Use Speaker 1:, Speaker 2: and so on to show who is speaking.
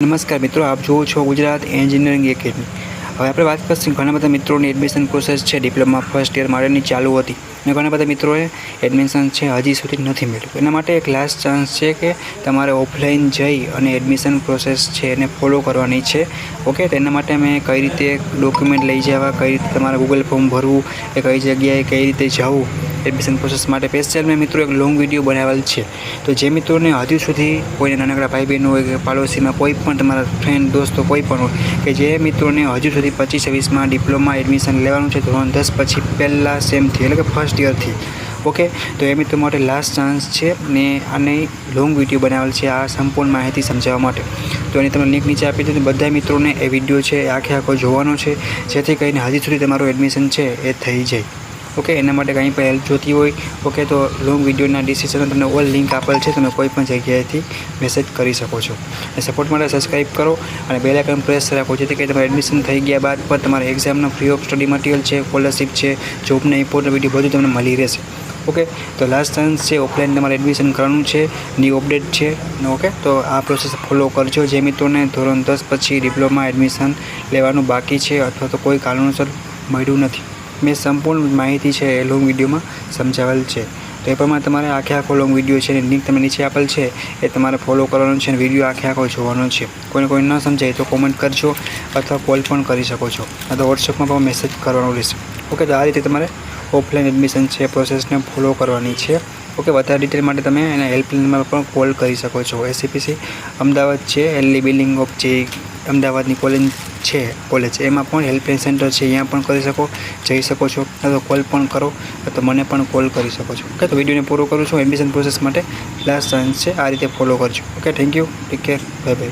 Speaker 1: નમસ્કાર મિત્રો, આપ જુઓ છો ગુજરાત એન્જિનિયરિંગ એકેડમી। હવે આપણે વાત કરીશું ઘણા બધા મિત્રોની એડમિશન પ્રોસેસ છે ડિપ્લોમા ફર્સ્ટ યર માટેની ચાલુ હતી અને ઘણા બધા મિત્રોએ એડમિશન છે હજી સુધી નથી મળ્યું। એના માટે એક લાસ્ટ ચાન્સ છે કે તમારે ઓફલાઈન જઈ અને એડમિશન પ્રોસેસ છે એને ફોલો કરવાની છે। ઓકે, તો એના માટે અમે કઈ રીતે ડોક્યુમેન્ટ લઈ જવા, કઈ રીતે તમારે ગૂગલ ફોર્મ ભરવું, એ કઈ જગ્યાએ કઈ રીતે જવું એડમિશન પ્રોસેસ માટે સ્પેશિયલ મેં મિત્રો એક લોંગ વિડીયો બનાવેલ છે। તો જે મિત્રોને હજુ સુધી કોઈને નાનકડા ભાઈ બહેનો હોય કે પાડોશીમાં કોઈ પણ તમારા ફ્રેન્ડ દોસ્તો કોઈ પણ હોય કે જે મિત્રોને હજુ સુધી 25-26માં ડિપ્લોમા એડમિશન લેવાનું છે ધોરણ 10 પછી પહેલાં સેમથી એટલે કે ફર્સ્ટ યરથી, ઓકે, તો એ મિત્રો માટે લાસ્ટ ચાન્સ છે ને આને લોંગ વિડીયો બનાવેલ છે આ સંપૂર્ણ માહિતી સમજાવવા માટે। તો એની તમે લિંક નીચે આપી દો, બધા મિત્રોને એ વિડીયો છે આખો જોવાનો છે જેથી કરીને હજી સુધી તમારું એડમિશન છે એ થઈ જાય। ઓકે, એના માટે કંઈ પણ હેલ્પ જોતી હોય, ઓકે, તો લોંગ વિડીયોના ડિસ્ક્રિપ્શનમાં તમને ઓલ લિંક આપેલ છે, તમે કોઈ પણ જગ્યાએથી મેસેજ કરી શકો છો। અને સપોર્ટ માટે સબસ્ક્રાઈબ કરો અને બેલ આઇકન પ્રેસ રાખો જેથી કરીને તમારે એડમિશન થઈ ગયા બાદ પણ તમારે એક્ઝામનો ફ્રી ઓફ સ્ટડી મટીરિયલ છે, સ્કોલરશિપ છે, જોબના ઇમ્પોર્ટન્ટ વિડીયો બધું તમને મળી રહેશે। ઓકે, તો લાસ્ટ ચાન્સ છે, ઓફલાઈન તમારે એડમિશન કરવાનું છે, ન્યૂ અપડેટ છે। ઓકે, તો આ પ્રોસેસ ફોલો કરજો જે મિત્રોને ધોરણ 10 પછી ડિપ્લોમા એડમિશન લેવાનું બાકી છે અથવા તો કોઈ કારણોસર મળ્યું નથી। મેં સંપૂર્ણ માહિતી છે એ લોંગ વિડીયોમાં સમજાવેલ છે, તો એ પ્રમાણે તમારે આખો લોંગ વિડીયો છે એની લિંક તમે નીચે આપેલ છે એ તમારે ફોલો કરવાનો છે અને વિડીયો આખો જોવાનો છે। કોઈ ન સમજાય તો કોમેન્ટ કરજો અથવા કોલ પણ કરી શકો છો અથવા વોટ્સએપમાં પણ મેસેજ કરવાનો રહેશે। ઓકે, તો આ રીતે તમારે ઓફલાઈન એડમિશન છે પ્રોસેસને ફોલો કરવાની છે। ઓકે, વધારે ડિટેલ માટે તમે એના હેલ્પલાઇનમાં પણ કોલ કરી શકો છો। એસીપીસી અમદાવાદ છે, એલઈ બિલ્ડિંગ ઓફ જે અમદાવાદની કોલેજ એમાં પણ હેલ્પલાઇન સેન્ટર છે, અહીંયા પણ જઈ શકો છો અથવા કોલ પણ કરો અથવા મને પણ કોલ કરી શકો છો। ઓકે, તો વિડીયોને પૂરો કરું છું। એડમિશન પ્રોસેસ માટે લાસ્ટ ચાન્સ છે, આ રીતે ફોલો કરજો। Okay, thank you, take care, bye bye.